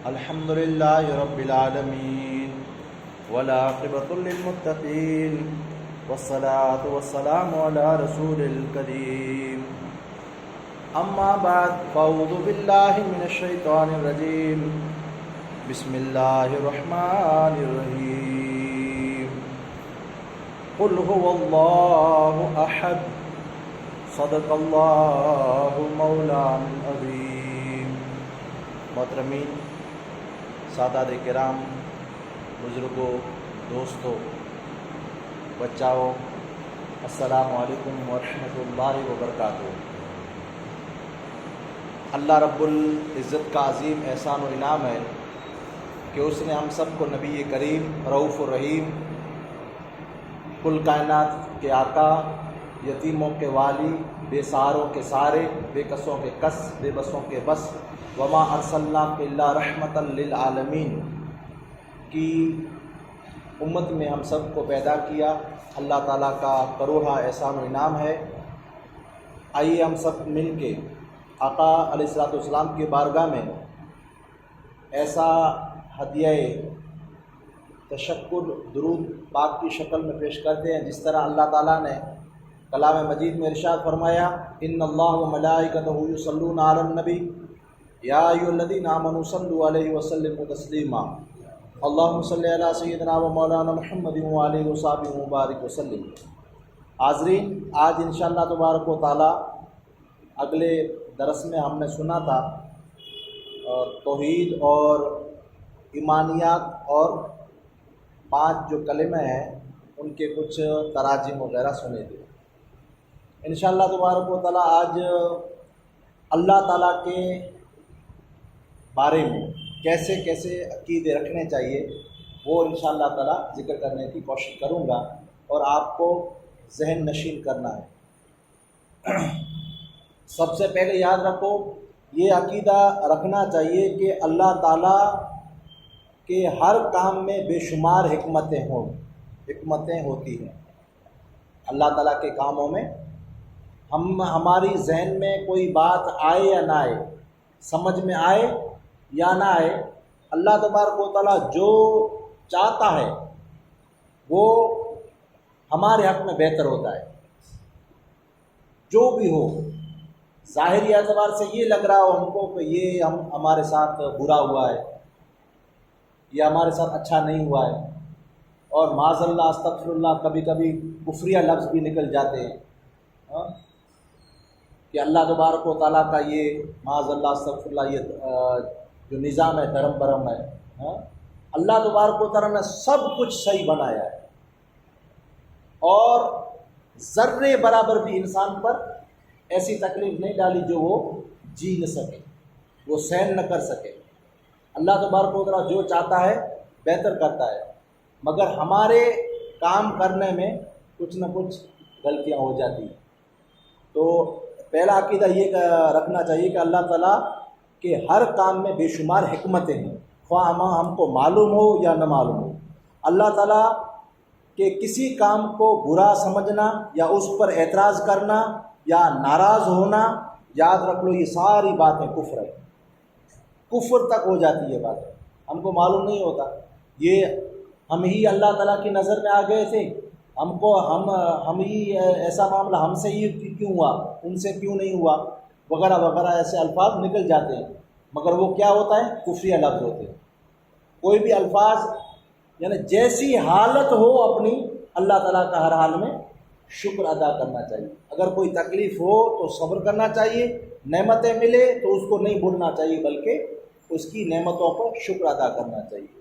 الحمد لله رب العالمين والعاقبة للمتقين والصلاة والسلام على رسول الكريم أما بعد فأعوذ بالله من الشيطان الرجيم بسم الله الرحمن الرحيم قل هو الله أحد صدق الله مولانا العظيم. محترمین، سادات کرام، بزرگوں، دوستوں، بچاؤ، السلام علیکم ورحمۃ اللہ وبرکاتہ. اللہ رب العزت کا عظیم احسان و انعام ہے کہ اس نے ہم سب کو نبی کریم رؤوف الرحیم، کل کائنات کے آقا، یتیموں کے والی، بے سہاروں کے سہارے، بے کسوں کے کس، بے بسوں کے بس، وما ارسلناک الا رحمۃ للعالمین کی امت میں ہم سب کو پیدا کیا. اللہ تعالیٰ کا کروڑا احسان و انعام ہے. آئیے ہم سب مل کے آقا علیہ الصلوۃ والسلام کی بارگاہ میں ایسا ہدیہ تشکر درود پاک کی شکل میں پیش کرتے ہیں جس طرح اللہ تعالیٰ نے کلام مجید میں ارشاد فرمایا، ان اللہ و ملائکتہ یصلون علی النبی یا ایھا الذین آمنوا صلوا علیہ وسلموا تسلیما اللہم صلی علی سیدنا و مولانا محمد وآلہ وصحبہ مبارک وسلم. حاضرین، آج انشاءاللہ تبارک و تعالی اگلے درس میں ہم نے سنا تھا توحید اور ایمانیات اور 5 جو کلمے ہیں ان کے کچھ تراجم وغیرہ سنے تھے. انشاءاللہ تبارک و تعالی آج اللہ تعالیٰ کے بارے میں کیسے کیسے عقیدے رکھنے چاہیے وہ انشاءاللہ تعالی ذکر کرنے کی کوشش کروں گا اور آپ کو ذہن نشین کرنا ہے. سب سے پہلے یاد رکھو، یہ عقیدہ رکھنا چاہیے کہ اللہ تعالیٰ کے ہر کام میں بے شمار حکمتیں ہوتی ہیں. اللہ تعالیٰ کے کاموں میں ہماری ذہن میں کوئی بات آئے یا نہ آئے، سمجھ میں آئے یا نہ آئے، اللہ تبارک و تعالیٰ جو چاہتا ہے وہ ہمارے حق میں بہتر ہوتا ہے. جو بھی ہو، ظاہری اعتبار سے یہ لگ رہا ہو ہم کو کہ یہ ہمارے ساتھ برا ہوا ہے یا ہمارے ساتھ اچھا نہیں ہوا ہے، اور معاذ اللہ استغفر اللہ کبھی کبھی کفریہ لفظ بھی نکل جاتے ہیں کہ اللہ تبارک و تعالیٰ کا یہ معاذ اللہ استغفر اللہ یہ جو نظام ہے دھرم برم ہے. اللہ تبارک و تعالیٰ نے سب کچھ صحیح بنایا ہے اور ذرے برابر بھی انسان پر ایسی تکلیف نہیں ڈالی جو وہ جی نہ سکے، وہ سہن نہ کر سکے. اللہ تبارک و تعالیٰ جو چاہتا ہے بہتر کرتا ہے، مگر ہمارے کام کرنے میں کچھ نہ کچھ غلطیاں ہو جاتی ہیں. تو پہلا عقیدہ یہ رکھنا چاہیے کہ اللہ تعالیٰ کہ ہر کام میں بے شمار حکمتیں ہیں، خواہ ہم کو معلوم ہو یا نہ معلوم ہو. اللہ تعالیٰ کہ کسی کام کو برا سمجھنا یا اس پر اعتراض کرنا یا ناراض ہونا، یاد رکھ لو یہ ساری باتیں کفر ہے. کفر تک ہو جاتی ہے باتیں، ہم کو معلوم نہیں ہوتا. یہ ہم ہی اللہ تعالیٰ کی نظر میں آ گئے تھے، ہم ہی ایسا معاملہ ہم سے ہی کیوں ہوا، ان سے کیوں نہیں ہوا، وغیرہ وغیرہ ایسے الفاظ نکل جاتے ہیں، مگر وہ کیا ہوتا ہے؟ کفریہ لفظ ہوتے ہیں. کوئی بھی الفاظ یعنی جیسی حالت ہو اپنی، اللہ تعالیٰ کا ہر حال میں شکر ادا کرنا چاہیے. اگر کوئی تکلیف ہو تو صبر کرنا چاہیے، نعمتیں ملے تو اس کو نہیں بھولنا چاہیے بلکہ اس کی نعمتوں پر شکر ادا کرنا چاہیے.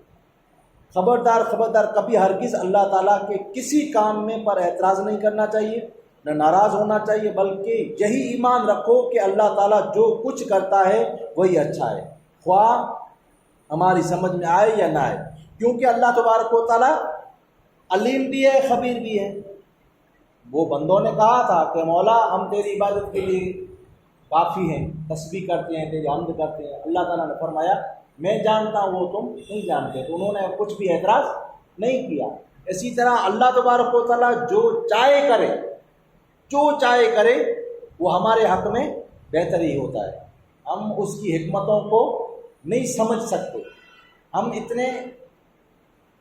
خبردار کبھی ہرگز اللہ تعالیٰ کے کسی کام میں پر اعتراض نہیں کرنا چاہیے، نہ ناراض ہونا چاہیے، بلکہ یہی ایمان رکھو کہ اللہ تعالیٰ جو کچھ کرتا ہے وہی اچھا ہے، خواہ ہماری سمجھ میں آئے یا نہ آئے. کیونکہ اللہ تبارک و تعالیٰ علیم بھی ہے، خبیر بھی ہے. وہ بندوں نے کہا تھا کہ مولا ہم تیری عبادت کے لیے کافی ہیں، تسبیح کرتے ہیں، تیری حمد کرتے ہیں. اللہ تعالیٰ نے فرمایا میں جانتا ہوں وہ تم نہیں جانتے، تو انہوں نے کچھ بھی اعتراض نہیں کیا. اسی طرح اللہ تبارک و تعالیٰ جو چاہے کرے وہ ہمارے حق میں بہتر ہی ہوتا ہے. ہم اس کی حکمتوں کو نہیں سمجھ سکتے، ہم اتنے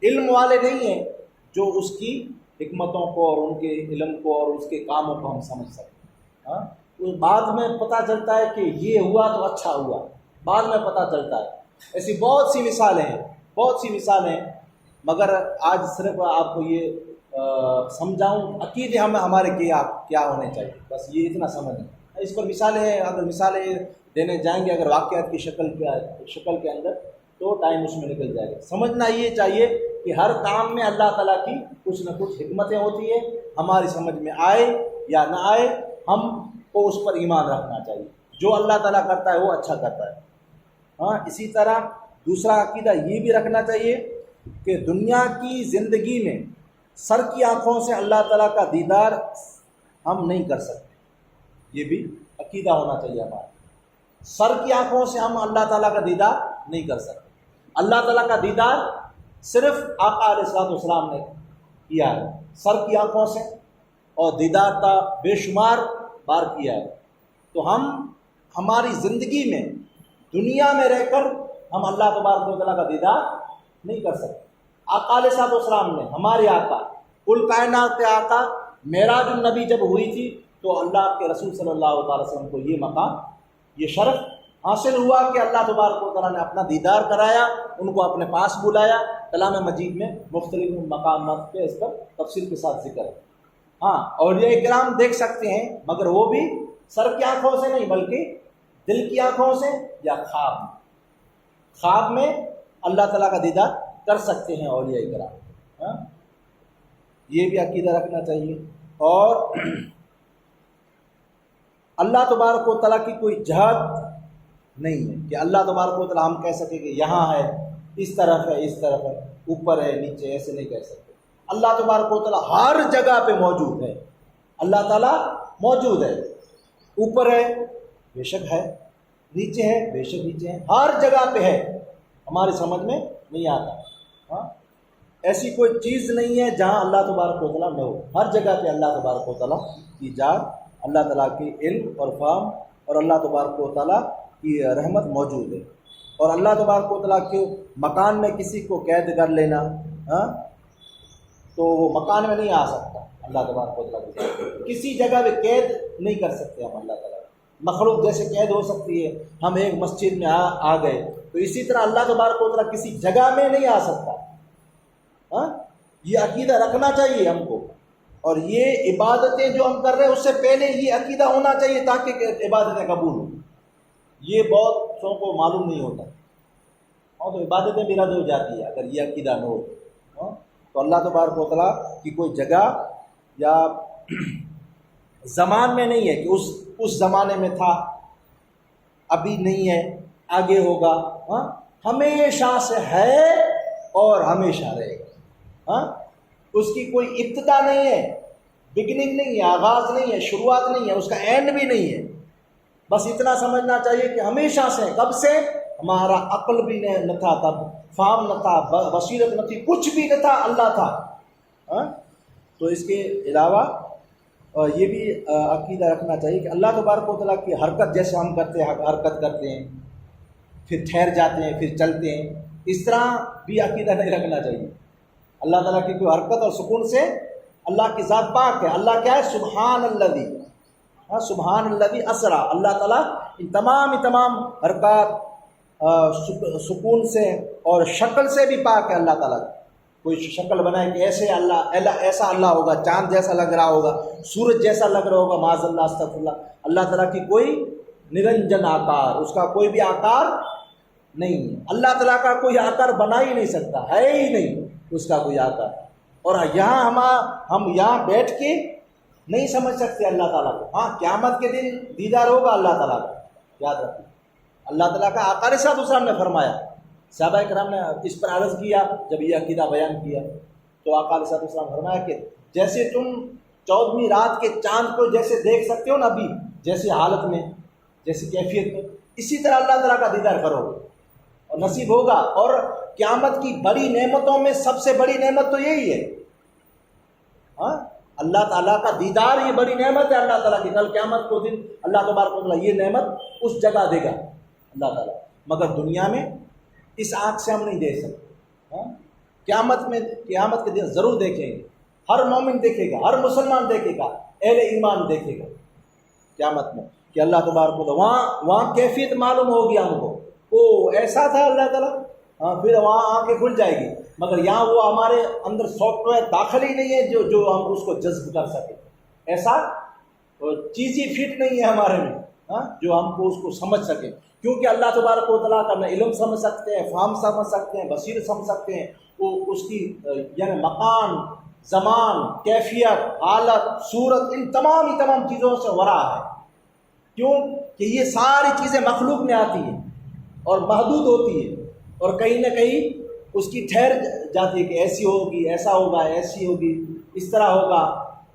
علم والے نہیں ہیں جو اس کی حکمتوں کو اور ان کے علم کو اور اس کے کاموں کو ہم سمجھ سکتے۔ ہاں، تو بعد میں پتہ چلتا ہے کہ یہ ہوا تو اچھا ہوا، بعد میں پتہ چلتا ہے۔ ایسی بہت سی مثالیں ہیں، بہت سی مثالیں ہیں، مگر آج صرف آپ کو یہ سمجھاؤں عقیدے ہمارے کیا ہونے چاہیے، بس یہ اتنا سمجھیں۔ اس پر مثالیں ہیں، اگر مثالیں دینے جائیں گے اگر واقعات کی شکل کے اندر تو ٹائم اس میں نکل جائے گا۔ سمجھنا یہ چاہیے کہ ہر کام میں اللہ تعالیٰ کی کچھ نہ کچھ حکمتیں ہوتی ہیں، ہماری سمجھ میں آئے یا نہ آئے ہم کو اس پر ایمان رکھنا چاہیے۔ جو اللہ تعالیٰ کرتا ہے وہ اچھا کرتا ہے۔ ہاں، اسی طرح دوسرا عقیدہ یہ بھی رکھنا چاہیے کہ دنیا کی زندگی میں سر کی آنکھوں سے اللہ تعالیٰ کا دیدار ہم نہیں کر سکتے، یہ بھی عقیدہ ہونا چاہیے ہمارا۔ سر کی آنکھوں سے ہم اللہ تعالیٰ کا دیدار نہیں کر سکتے۔ اللہ تعالیٰ کا دیدار صرف آقا علیہ الصلوۃ والسلام نے کیا ہے، سر کی آنکھوں سے، اور دیدار کا بے شمار بار کیا ہے۔ تو ہماری زندگی میں دنیا میں رہ کر ہم اللہ تبارک و تعالیٰ کا دیدار نہیں کر سکتے۔ آقا علیہ الصلوۃ والسلام نے، ہمارے آقا، کل کائنات کے آقا، معراج النبی جب ہوئی تھی تو اللہ کے رسول صلی اللہ تعالی وسلم کو یہ مقام، یہ شرف حاصل ہوا کہ اللہ تبارک و تعالیٰ نے اپنا دیدار کرایا، ان کو اپنے پاس بلایا۔ کلام مجید میں مختلف مقامات پہ اس پر تفصیل کے ساتھ ذکر ہے۔ ہاں، اولیاء کرام دیکھ سکتے ہیں، مگر وہ بھی سر کی آنکھوں سے نہیں بلکہ دل کی آنکھوں سے یا خواب میں اللہ تعالیٰ کا دیدار کر سکتے ہیں اولیاء کرام۔ ہاں، یہ بھی عقیدہ رکھنا چاہیے۔ اور اللہ تبارک و تعالیٰ کی کوئی جہت نہیں ہے کہ اللہ تبارک و تعالیٰ ہم کہہ سکیں کہ یہاں ہے، اس طرف ہے، اس طرف ہے، اوپر ہے، نیچے، ایسے نہیں کہہ سکتے۔ اللہ تبارک و تعالیٰ ہر جگہ پہ موجود ہے، اللہ تعالیٰ موجود ہے، اوپر ہے بے شک ہے، نیچے ہے بے شک نیچے ہے، ہر جگہ پہ ہے، ہماری سمجھ میں نہیں آتا۔ ہاں، ایسی کوئی چیز نہیں ہے جہاں اللہ تبارک و تعالیٰ نہ ہو، ہر جگہ پہ اللہ تبارک و تعالیٰ کی ذات، اللہ تعالیٰ کی علم اور فہم اور اللہ تبارک و تعالیٰ کی رحمت موجود ہے۔ اور اللہ تبارک و تعالیٰ کے مکان میں کسی کو قید کر لینا، ہاں، تو وہ مکان میں نہیں آ سکتا۔ اللہ تبارک و تعالیٰ کسی جگہ پہ قید نہیں کر سکتے ہم اللہ تعالیٰ۔ مخلوق جیسے قید ہو سکتی ہے، ہم ایک مسجد میں آ گئے، تو اسی طرح اللہ تبارک و تعالیٰ کسی جگہ میں نہیں آ سکتا۔ ہاں، یہ عقیدہ رکھنا چاہیے ہم کو، اور یہ عبادتیں جو ہم کر رہے ہیں اس سے پہلے یہ عقیدہ ہونا چاہیے تاکہ عبادتیں قبول ہوں۔ یہ بہت سو کو معلوم نہیں ہوتا، اور تو عبادتیں بھی رد ہو جاتی ہے اگر یہ عقیدہ نہ ہو۔ تو اللہ تبارک و تعالیٰ کی کوئی جگہ یا زمان میں نہیں ہے کہ اس زمانے میں تھا، ابھی نہیں ہے، آگے ہوگا۔ ہاں، ہمیشہ سے ہے اور ہمیشہ رہے گا۔ ہاں، اس کی کوئی ابتدا نہیں ہے، بگننگ نہیں ہے، آغاز نہیں ہے، شروعات نہیں ہے، اس کا اینڈ بھی نہیں ہے۔ بس اتنا سمجھنا چاہیے کہ ہمیشہ سے، کب سے؟ ہمارا عقل بھی نہ تھا تب، فہم نہ تھا، بصیرت نہ تھی، کچھ بھی نہ تھا، اللہ تھا۔ ہاں، تو اس کے علاوہ یہ بھی عقیدہ رکھنا چاہیے کہ اللہ تبارک و تعالیٰ کی حرکت جیسے ہم کرتے ہیں، حرکت کرتے ہیں پھر ٹھہر جاتے ہیں پھر چلتے ہیں، اس طرح بھی عقیدہ نہیں رکھنا چاہیے۔ اللہ تعالیٰ کی کوئی حرکت اور سکون سے اللہ کی ذات پاک ہے۔ اللہ کیا ہے؟ سبحان الذی، سبحان الذی اسرا، اللہ تعالیٰ ان تمام حرکات سکون سے اور شکل سے بھی پاک ہے۔ اللہ تعالیٰ کوئی شکل بنائے کہ ایسے ایسا اللہ ہوگا، چاند جیسا لگ رہا ہوگا، سورج جیسا لگ رہا ہوگا، معاذ اللہ، استغفر اللہ۔ اللہ تعالیٰ کی کوئی نرنجن آکار، اس کا کوئی بھی آکار نہیں ہے۔ اللہ تعالیٰ کا کوئی آکار بنا ہی نہیں سکتا، ہے ہی نہیں اس کا کوئی آکار۔ اور یہاں ہم یہاں بیٹھ کے نہیں سمجھ سکتے اللہ تعالیٰ کو۔ ہاں، قیامت کے دن دیدار ہوگا اللہ تعالیٰ کا، یاد رکھیں۔ اللہ تعالیٰ کا آقا علیہ السلام نے فرمایا، صحابہ کرام نے اس پر عرض کیا جب یہ عقیدہ بیان کیا، تو آقا علیہ السلام نے فرمایا کہ جیسے تم 14ویں رات کے چاند کو جیسے دیکھ سکتے ہو نا ابھی، جیسی حالت میں، جیسی کیفیت میں، اسی طرح اللہ تعالیٰ کا دیدار کرو گے اور نصیب ہوگا۔ اور قیامت کی بڑی نعمتوں میں سب سے بڑی نعمت تو یہی ہے۔ ہاں، اللہ تعالیٰ کا دیدار یہ بڑی نعمت ہے اللہ تعالیٰ کی۔ کل قیامت کو دن اللہ تبارک و تعالیٰ یہ نعمت اس جگہ دے گا اللہ تعالیٰ، مگر دنیا میں اس آنکھ سے ہم نہیں دیکھ سکتے۔ ہاں، قیامت کے دن ضرور دیکھیں گے، ہر مومن دیکھے گا، ہر مسلمان دیکھے گا، اہل ایمان دیکھے گا قیامت میں کہ اللہ تبارک و تعالیٰ وہاں کیفیت معلوم ہوگی ہم کو، او ایسا تھا اللہ تعالیٰ، ہاں پھر وہاں آنکھیں کھل جائے گی، مگر یہاں وہ ہمارے اندر سافٹ ویئر داخل ہی نہیں ہے جو ہم اس کو جذب کر سکیں، ایسا چیز ہی فٹ نہیں ہے ہمارے میں، ہاں جو ہم کو اس کو سمجھ سکیں، کیونکہ اللہ تبارک و تعالیٰ کا علم سمجھ سکتے ہیں، فہم سمجھ سکتے ہیں، بصیرت سمجھ سکتے ہیں، وہ اس کی یعنی مکان، زمان، کیفیت، حالت، صورت، ان تمام چیزوں سے ورا ہے۔ کیوں کہ یہ ساری چیزیں مخلوق میں آتی ہیں اور محدود ہوتی ہے، اور کہیں نہ کہیں اس کی ٹھہر جاتی ہے کہ ایسی ہوگی، ایسا ہوگا، ایسی ہوگی، اس طرح ہوگا،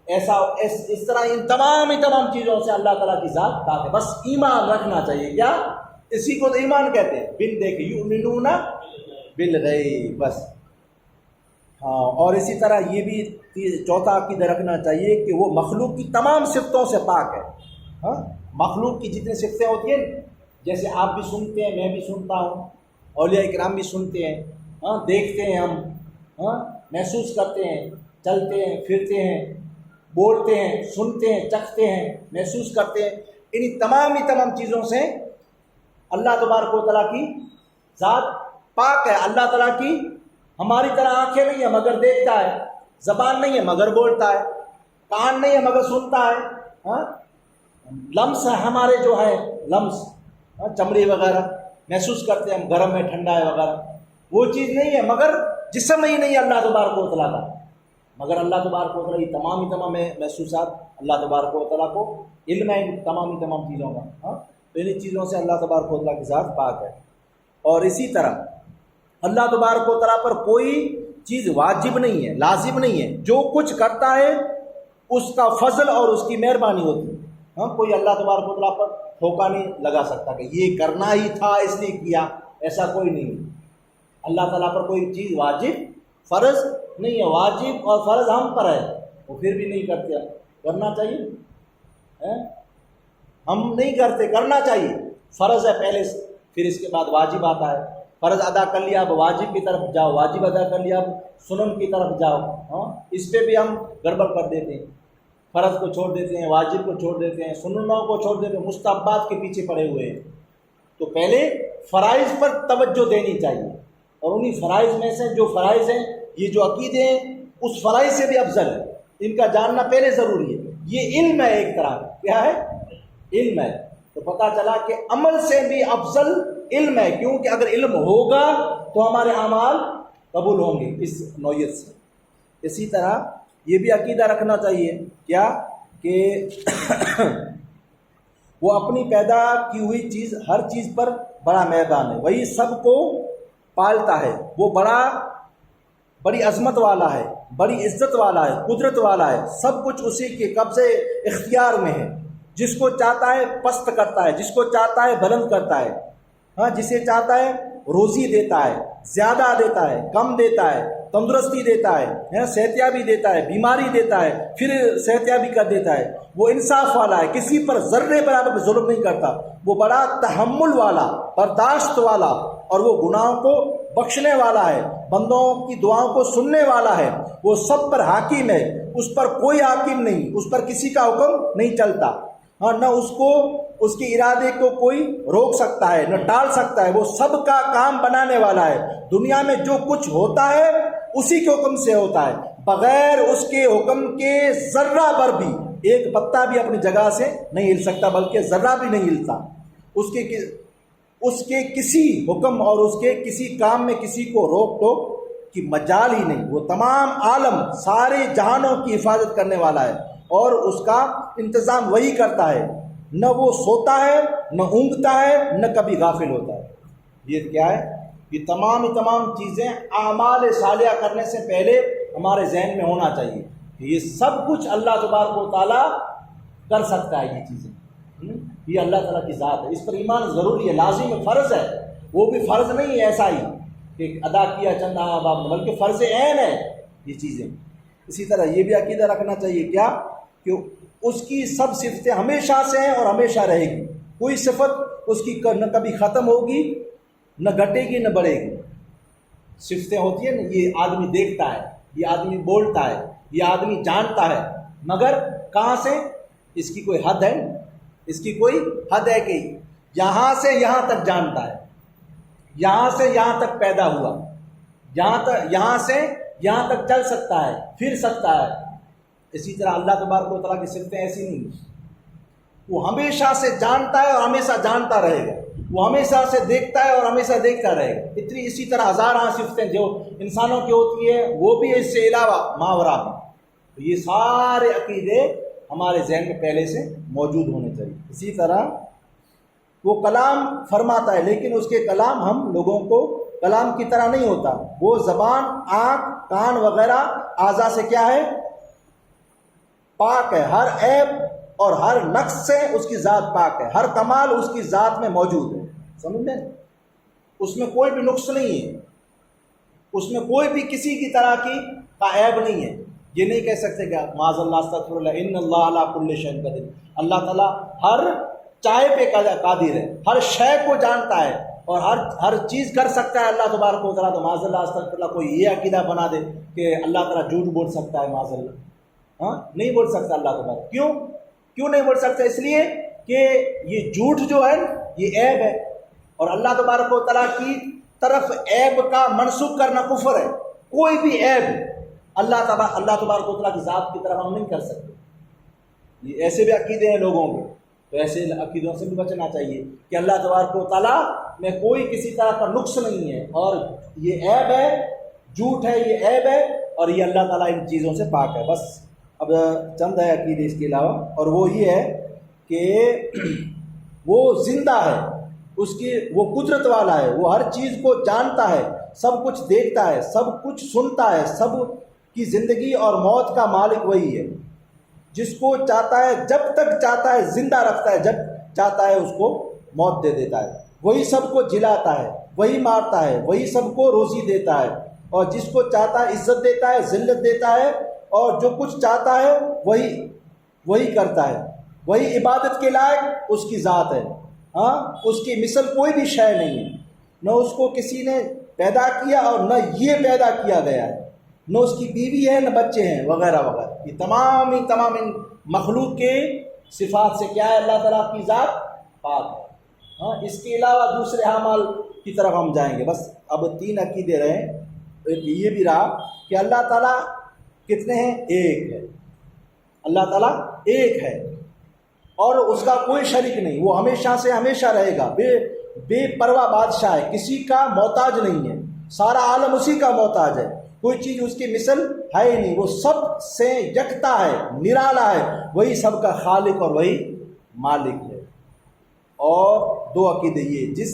ایسا اس طرح ان تمام چیزوں سے اللہ تعالیٰ کی ذات پاک ہے۔ بس ایمان رکھنا چاہیے، کیا اسی کو تو ایمان کہتے ہیں، بن دیکھے یؤمنون بالغیب، بس۔ ہاں، اور اسی طرح یہ بھی چوتھا عقیدہ رکھنا چاہیے کہ وہ مخلوق کی تمام صفتوں سے پاک ہے۔ ہاں، مخلوق کی جتنی صفتیں ہوتی ہیں، جیسے آپ بھی سنتے ہیں، میں بھی سنتا ہوں، اولیاء کرام بھی سنتے ہیں، ہاں دیکھتے ہیں ہم، ہاں محسوس کرتے ہیں، چلتے ہیں، پھرتے ہیں، بولتے ہیں، سنتے ہیں، چکھتے ہیں، محسوس کرتے ہیں، انہی تمام چیزوں سے اللہ تبارک و تعالیٰ کی ذات پاک ہے۔ اللہ تعالیٰ کی ہماری طرح آنکھیں نہیں ہیں مگر دیکھتا ہے، زبان نہیں ہے مگر بولتا ہے، کان نہیں ہے مگر سنتا ہے، ہاں لمس ہے ہمارے جو ہے لمس، چمڑی وغیرہ محسوس کرتے ہیں ہم، گرم ہے، ٹھنڈا ہے وغیرہ، وہ چیز نہیں ہے، مگر جسم ہی نہیں ہے اللہ تبارک و تعالیٰ کا، مگر اللہ تبارک و تعالیٰ یہ تمام محسوسات اللہ تبارک و تعالیٰ کو علم ہے تمام چیزوں کا، ہاں تو انہیں چیزوں سے اللہ تبارک و تعالیٰ کی ذات پاک ہے۔ اور اسی طرح اللہ تبارک و تعالیٰ پر کوئی چیز واجب نہیں ہے، لازم نہیں ہے، جو کچھ کرتا ہے اس کا فضل اور اس کی مہربانی ہوتی ہے۔ ہاں، کوئی اللہ تبارک و تعالیٰ پر ٹھوکا نہیں لگا سکتا کہ یہ کرنا ہی تھا اس لیے کیا، ایسا کوئی نہیں۔ اللہ تعالیٰ پر کوئی چیز واجب فرض نہیں ہے، واجب اور فرض ہم پر ہے، وہ پھر بھی نہیں کرتے، کرنا چاہیے، ہم نہیں کرتے، کرنا چاہیے، فرض ہے پہلے سے، پھر اس کے بعد واجب آتا ہے، فرض ادا کر لیا اب واجب کی طرف جاؤ، واجب ادا کر لیا اب سنن کی طرف جاؤ، ہاں اس پہ بھی ہم گڑبڑ کر دیتے ہیں، فرض کو چھوڑ دیتے ہیں، واجب کو چھوڑ دیتے ہیں، سننوں کو چھوڑ دیتے ہیں، مستحبات کے پیچھے پڑے ہوئے ہیں۔ تو پہلے فرائض پر توجہ دینی چاہیے، اور انہی فرائض میں سے جو فرائض ہیں، یہ جو عقیدے ہیں اس فرائض سے بھی افضل ہے، ان کا جاننا پہلے ضروری ہے۔ یہ علم ہے، ایک طرح کیا ہے، علم ہے، تو پتہ چلا کہ عمل سے بھی افضل علم ہے، کیونکہ اگر علم ہوگا تو ہمارے اعمال قبول ہوں گے اس نوعیت سے۔ اسی طرح یہ بھی عقیدہ رکھنا چاہیے کیا کہ وہ اپنی پیدا کی ہوئی چیز، ہر چیز پر بڑا مہربان ہے، وہی سب کو پالتا ہے، وہ بڑی عظمت والا ہے، بڑی عزت والا ہے، قدرت والا ہے، سب کچھ اسی کے قبضے اختیار میں ہے، جس کو چاہتا ہے پست کرتا ہے، جس کو چاہتا ہے بلند کرتا ہے، ہاں جسے چاہتا ہے روزی دیتا ہے، زیادہ دیتا ہے، کم دیتا ہے، تندرستی دیتا ہے، صحتیابی دیتا ہے، بیماری دیتا ہے، پھر صحتیابی کر دیتا ہے، وہ انصاف والا ہے، کسی پر ذرے برابر ظلم نہیں کرتا، وہ بڑا تحمل والا، برداشت والا، اور وہ گناہوں کو بخشنے والا ہے، بندوں کی دعاؤں کو سننے والا ہے، وہ سب پر حاکم ہے، اس پر کوئی حاکم نہیں، اس پر کسی کا حکم نہیں چلتا، ہاں نہ اس کو اس کے ارادے کو کوئی روک سکتا ہے، نہ ٹال سکتا ہے، وہ سب کا کام بنانے والا ہے، دنیا میں جو کچھ ہوتا ہے اسی کے حکم سے ہوتا ہے، بغیر اس کے حکم کے ذرہ بھر بھی ایک پتا بھی اپنی جگہ سے نہیں ہل سکتا، بلکہ ذرہ بھی نہیں ہلتا، اس کے کسی حکم اور اس کے کسی کام میں کسی کو روک ٹوک کی مجال ہی نہیں، وہ تمام عالم سارے جہانوں کی حفاظت کرنے والا ہے، اور اس کا انتظام وہی کرتا ہے، نہ وہ سوتا ہے، نہ اونگتا ہے، نہ کبھی غافل ہوتا ہے۔ یہ کیا ہے؟ یہ تمام چیزیں اعمال صالحہ کرنے سے پہلے ہمارے ذہن میں ہونا چاہیے کہ یہ سب کچھ اللہ تبارک و تعالیٰ کر سکتا ہے، یہ چیزیں یہ اللہ تعالیٰ کی ذات ہے، اس پر ایمان ضروری ہے، لازم ہے، فرض ہے، وہ بھی فرض نہیں ہے ایسا ہی کہ ادا کیا چند باب، بلکہ فرض عین ہے یہ چیزیں۔ اسی طرح یہ بھی عقیدہ رکھنا چاہیے کیا کہ اس کی سب صفتیں ہمیشہ سے ہیں اور ہمیشہ رہے گی، کوئی صفت اس کی نہ کبھی ختم ہوگی، نہ گھٹے گی نہ بڑھے گی۔ صفتیں ہوتی ہیں نا، یہ آدمی دیکھتا ہے، یہ آدمی بولتا ہے، یہ آدمی جانتا ہے، مگر کہاں سے؟ اس کی کوئی حد ہے؟ اس کی کوئی حد ہے کہ یہاں سے یہاں تک جانتا ہے، یہاں سے یہاں تک پیدا ہوا، یہاں سے یہاں تک چل سکتا ہے، پھر سکتا ہے۔ اسی طرح اللہ تبارک و تعالیٰ کی صفتیں ایسی نہیں ہیں، وہ ہمیشہ سے جانتا ہے اور ہمیشہ جانتا رہے گا، وہ ہمیشہ سے دیکھتا ہے اور ہمیشہ دیکھتا رہے گا۔ اسی طرح ہزارہ صفتیں جو انسانوں کی ہوتی ہیں وہ بھی اس سے علاوہ ماورا ہیں۔ تو یہ سارے عقیدے ہمارے ذہن میں پہلے سے موجود ہونے چاہیے۔ اسی طرح وہ کلام فرماتا ہے، لیکن اس کے کلام ہم لوگوں کو کلام کی طرح نہیں ہوتا۔ وہ زبان، آنکھ، کان وغیرہ اعضاء سے کیا ہے؟ پاک ہے، ہر عیب اور ہر نقص سے اس کی ذات پاک ہے، ہر کمال اس کی ذات میں موجود ہے۔ سمجھ میں؟ اس میں کوئی بھی نقص نہیں ہے، اس میں کوئی بھی کسی کی طرح کی عیب نہیں ہے۔ یہ نہیں کہہ سکتے کہ معاذ اللہ استغفر اللہ ان اللہ علی کل شیء قدیر، اللہ تعالیٰ ہر چاہے پہ قادر ہے، ہر شے کو جانتا ہے اور ہر چیز کر سکتا ہے اللہ تبارک و تعالیٰ۔ تو معاذ اللہ استغفر اللہ کوئی یہ عقیدہ بنا دے کہ اللہ تعالیٰ جھوٹ بول سکتا ہے، معاذ اللہ، ہاں نہیں بول سکتا اللہ تبارک۔ کیوں نہیں بول سکتا؟ اس لیے کہ یہ جھوٹ جو ہے یہ عیب ہے، اور اللہ تبارک و تعالیٰ کی طرف عیب کا منسوخ کرنا کفر ہے۔ کوئی بھی عیب اللہ تبارک و تعالیٰ کی ذات کی طرف ہم نہیں کر سکتے۔ یہ ایسے بھی عقیدے ہیں لوگوں کے، تو ایسے عقیدوں سے بھی بچنا چاہیے کہ اللہ تبارک و تعالیٰ میں کوئی کسی طرح کا نقص نہیں ہے، اور یہ عیب ہے، جھوٹ ہے، یہ عیب ہے، اور یہ اللہ تعالیٰ ان چیزوں سے پاک ہے۔ بس اب چند ہے عقیدے اس کے علاوہ، اور وہ یہ ہے کہ وہ زندہ ہے، وہ قدرت والا ہے، وہ ہر چیز کو جانتا ہے، سب کچھ دیکھتا ہے، سب کچھ سنتا ہے، سب کی زندگی اور موت کا مالک وہی ہے، جس کو چاہتا ہے جب تک چاہتا ہے زندہ رکھتا ہے، جب چاہتا ہے اس کو موت دے دیتا ہے، وہی سب کو جلاتا ہے، وہی مارتا ہے، وہی سب کو روزی دیتا ہے، اور جس کو چاہتا ہے عزت دیتا ہے، ذلت دیتا ہے، اور جو کچھ چاہتا ہے وہی کرتا ہے، وہی عبادت کے لائق اس کی ذات ہے۔ ہاں، اس کی مثل کوئی بھی شے نہیں ہے، نہ اس کو کسی نے پیدا کیا اور نہ یہ پیدا کیا گیا ہے، نہ اس کی بیوی ہے نہ بچے ہیں وغیرہ وغیرہ۔ یہ تمام ان مخلوق کے صفات سے کیا ہے؟ اللہ تعالیٰ کی ذات پاک ہے۔ ہاں، اس کے علاوہ دوسرے اعمال کی طرف ہم جائیں گے۔ بس اب 3 عقیدے رہے، ایک یہ بھی رہا کہ اللہ تعالیٰ کتنے ہیں؟ ایک ہے، اللہ تعالیٰ ایک ہے اور اس کا کوئی شریک نہیں، وہ ہمیشہ سے ہمیشہ رہے گا، بے پرواہ بادشاہ ہے، کسی کا محتاج نہیں ہے، سارا عالم اسی کا محتاج ہے، کوئی چیز اس کی مثل ہے ہی نہیں، وہ سب سے یکتا ہے، نرالا ہے، وہی سب کا خالق اور وہی مالک ہے۔ اور 2 عقیدے یہ، جس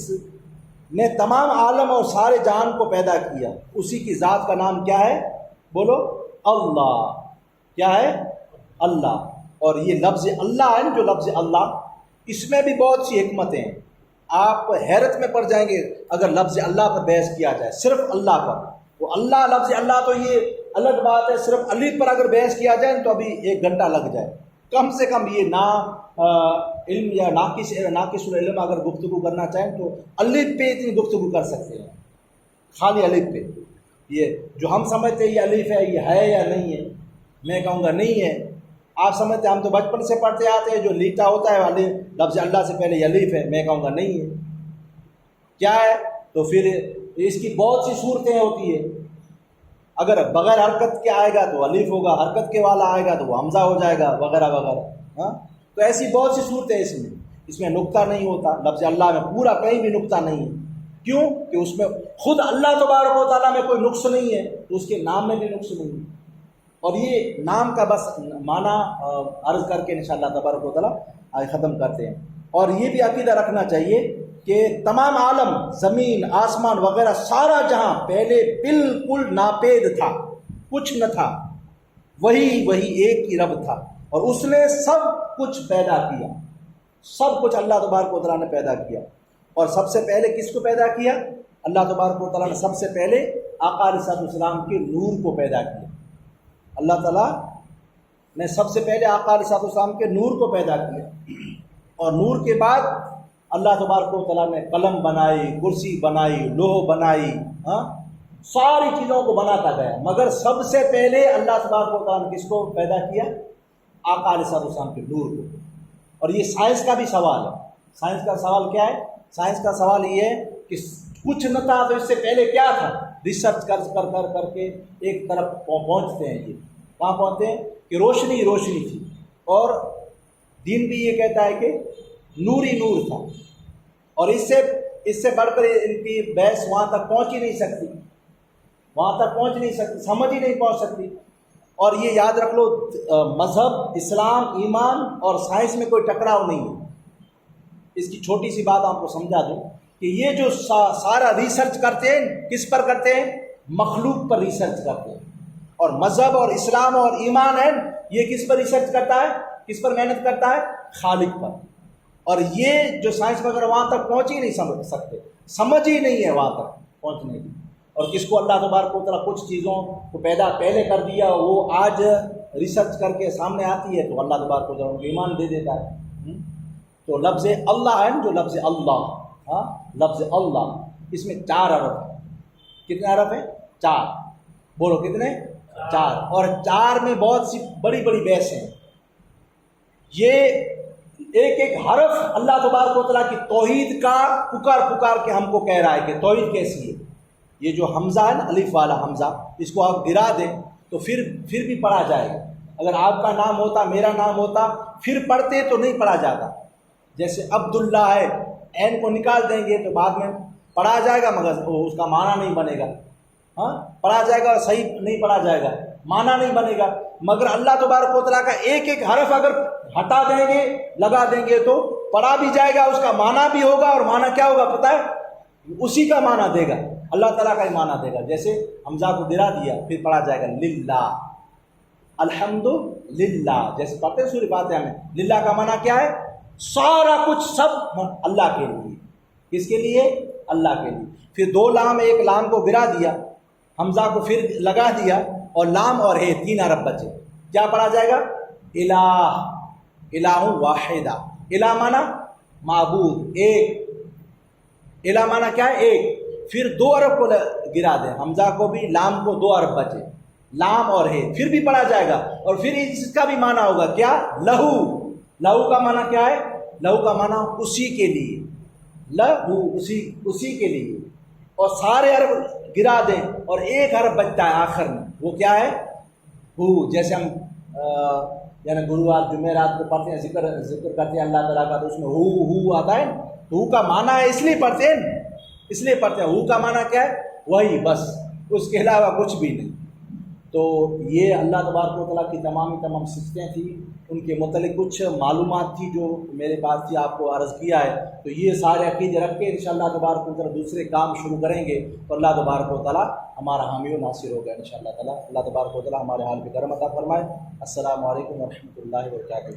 نے تمام عالم اور سارے جہان کو پیدا کیا، اسی کی ذات کا نام کیا ہے؟ بولو، اللہ۔ کیا ہے؟ اللہ۔ اور یہ لفظ اللہ ہے، جو لفظ اللہ، اس میں بھی بہت سی حکمتیں ہیں، آپ حیرت میں پڑ جائیں گے اگر لفظ اللہ پر بحث کیا جائے، صرف اللہ پر۔ وہ اللہ، لفظ اللہ تو یہ الگ بات ہے، صرف الف پر اگر بحث کیا جائے تو ابھی 1 گھنٹہ لگ جائے، کم سے کم یہ علم یا ناقص العلم اگر گفتگو کرنا چاہیں تو الف پہ اتنی گفتگو کر سکتے ہیں، خالی الف پہ۔ یہ جو ہم سمجھتے ہیں یہ الف ہے، یہ ہے یا نہیں ہے، میں کہوں گا نہیں ہے۔ آپ سمجھتے ہیں، ہم تو بچپن سے پڑھتے آتے ہیں، جو لیٹا ہوتا ہے لفظ اللہ سے پہلے یہ الف ہے، میں کہوں گا نہیں ہے، کیا ہے؟ تو پھر اس کی بہت سی صورتیں ہوتی ہے، اگر بغیر حرکت کے آئے گا تو الف ہوگا، حرکت کے والا آئے گا تو وہ حمزہ ہو جائے گا، وغیرہ وغیرہ۔ ہاں، تو ایسی بہت سی صورتیں اس میں نقطہ نہیں ہوتا، لفظ اللہ میں پورا کہیں بھی نقطہ نہیں ہے۔ کیوں؟ کہ اس میں خود اللہ تبارک و تعالیٰ میں کوئی نقص نہیں ہے، تو اس کے نام میں بھی نقص نہیں ہے۔ اور یہ نام کا بس معنی عرض کر کے انشاءاللہ تبارک و تعالیٰ آج ختم کرتے ہیں۔ اور یہ بھی عقیدہ رکھنا چاہیے کہ تمام عالم، زمین، آسمان وغیرہ سارا جہاں پہلے بالکل ناپید تھا، کچھ نہ تھا، وہی ایک ہی رب تھا، اور اس نے سب کچھ پیدا کیا، سب کچھ اللہ تبارک و تعالیٰ نے پیدا کیا۔ اور سب سے پہلے کس کو پیدا کیا؟ اللہ تبارک و تعالیٰ نے سب سے پہلے آقا علیہ السلام کے نور کو پیدا کیا۔ اللہ تعالیٰ نے سب سے پہلے آقا علیہ السلام کے نور کو پیدا کیا، اور نور کے بعد اللہ تبارک و تعالیٰ نے قلم بنائی، کرسی بنائی، لوح بنائی، ہاں ساری چیزوں کو بناتا گیا، مگر سب سے پہلے اللہ تبارک و تعالیٰ نے کس کو پیدا کیا؟ آقا علیہ السلام کے نور کو۔ اور یہ سائنس کا بھی سوال ہے۔ سائنس کا سوال کیا ہے؟ سائنس کا سوال یہ ہے کہ کچھ نہ تھا تو اس سے پہلے کیا تھا؟ ریسرچ کر کے ایک طرف پہنچتے ہیں۔ یہ کہاں پہنچتے ہیں کہ روشنی روشنی تھی، اور دین بھی یہ کہتا ہے کہ نوری نور تھا، اور اس سے بڑھ کر ان کی بحث وہاں تک پہنچ ہی نہیں سکتی، وہاں تک پہنچ نہیں سکتی، سمجھ ہی نہیں پہنچ سکتی۔ اور یہ یاد رکھ لو، مذہب، اسلام، ایمان اور سائنس میں کوئی ٹکراؤ نہیں ہے۔ اس کی چھوٹی سی بات آپ کو سمجھا دوں کہ یہ جو سارا ریسرچ کرتے ہیں، کس پر کرتے ہیں؟ مخلوق پر ریسرچ کرتے ہیں۔ اور مذہب اور اسلام اور ایمان ہے، یہ کس پر ریسرچ کرتا ہے؟ کس پر محنت کرتا ہے؟ خالق پر۔ اور یہ جو سائنس وغیرہ وہاں تک پہنچ ہی نہیں سکتے، سمجھ ہی نہیں ہے وہاں تک پہنچنے کی۔ اور کس کو اللہ تبارک و تعالیٰ کچھ چیزوں کو پیدا پہلے کر دیا، وہ آج ریسرچ کر کے سامنے آتی ہے، تو اللہ تبارک و تعالیٰ کو ایمان دے دیتا ہے۔ تو لفظ اللہ ہے جو لفظ اللہ، ہاں لفظ اللہ، اس میں 4 حرف ہیں۔ کتنے حرف ہیں؟ 4۔ بولو کتنے؟ 4۔ اور 4 میں بہت سی بڑی بڑی بحث ہیں۔ یہ ایک ایک حرف اللہ تبارک و تعالیٰ کی توحید کا پکار کے ہم کو کہہ رہا ہے کہ توحید کیسی ہے۔ یہ جو حمزہ ہے نا، الف والا حمزہ، اس کو آپ گرا دیں تو پھر بھی پڑھا جائے گا۔ اگر آپ کا نام ہوتا، میرا نام ہوتا، پھر پڑھتے تو نہیں پڑھا جاتا۔ جیسے عبداللہ ہے، عین کو نکال دیں گے تو بعد میں پڑھا جائے گا، مگر اس کا معنی نہیں بنے گا۔ ہاں پڑھا جائے گا اور صحیح نہیں پڑھا جائے گا، معنی نہیں بنے گا۔ مگر اللہ تبارک و تعالیٰ کا ایک ایک حرف اگر ہٹا دیں گے، لگا دیں گے، تو پڑھا بھی جائے گا، اس کا معنی بھی ہوگا، اور معنی کیا ہوگا پتہ ہے؟ اسی کا معنی دے گا، اللہ تعالیٰ کا ہی معنی دے گا۔ جیسے حمزہ کو گرا دیا، پھر پڑھا جائے گا للہ، الحمد للہ، جیسے پڑھتے ہیں سورہ فاتحہ میں، للہ کا معنی کیا ہے؟ سارا کچھ سب اللہ کے لیے۔ کس کے لیے؟ اللہ کے لیے۔ پھر 2 لام، ایک لام کو گرا دیا، حمزہ کو پھر لگا دیا، اور لام اور ہے 3 حرف بچے، کیا پڑھا جائے گا؟ الہ، الہ واحدہ۔ الہ معنی معبود، ایک۔ الہ معنی کیا ہے؟ ایک۔ پھر 2 حرف کو گرا دیں، حمزہ کو بھی، لام کو 2 حرف بچے، لام اور ہے، پھر بھی پڑھا جائے گا۔ اور پھر اس کا بھی معنی ہوگا کیا؟ لہو۔ لہو کا معنی کیا ہے؟ لہو کا معنی اسی کے لیے، لہو اسی کے لیے۔ اور سارے حرف گرا دیں اور ایک حرف بچتا ہے آخر میں، وہ کیا ہے؟ ہو۔ جیسے ہم یعنی گرووار جمعرات کو پڑھتے ہیں، ذکر کرتے ہیں اللہ تعالیٰ کا، تو اس میں ہو آتا ہے، ہو کا معنی ہے، اس لیے پڑھتے ہیں، اس لیے پڑھتے ہیں۔ ہو کا معنی کیا ہے؟ وہی، بس، اس کے علاوہ کچھ بھی نہیں۔ تو یہ اللہ تبارک و تعالیٰ کی تمام صفتیں تھیں، ان کے متعلق کچھ معلومات تھی جو میرے پاس تھی، آپ کو عرض کیا ہے۔ تو یہ سارے عقیدے رکھ کے انشاءاللہ تبارک و تعالیٰ دوسرے کام شروع کریں گے، تو اللہ تبارک و تعالیٰ ہمارا حامی و ناصر ہوگا انشاءاللہ تعالیٰ۔ اللہ تبارک و تعالیٰ ہمارے حال پہ کرم عطا فرمائے۔ السلام علیکم ورحمۃ اللہ وبرکاتہ۔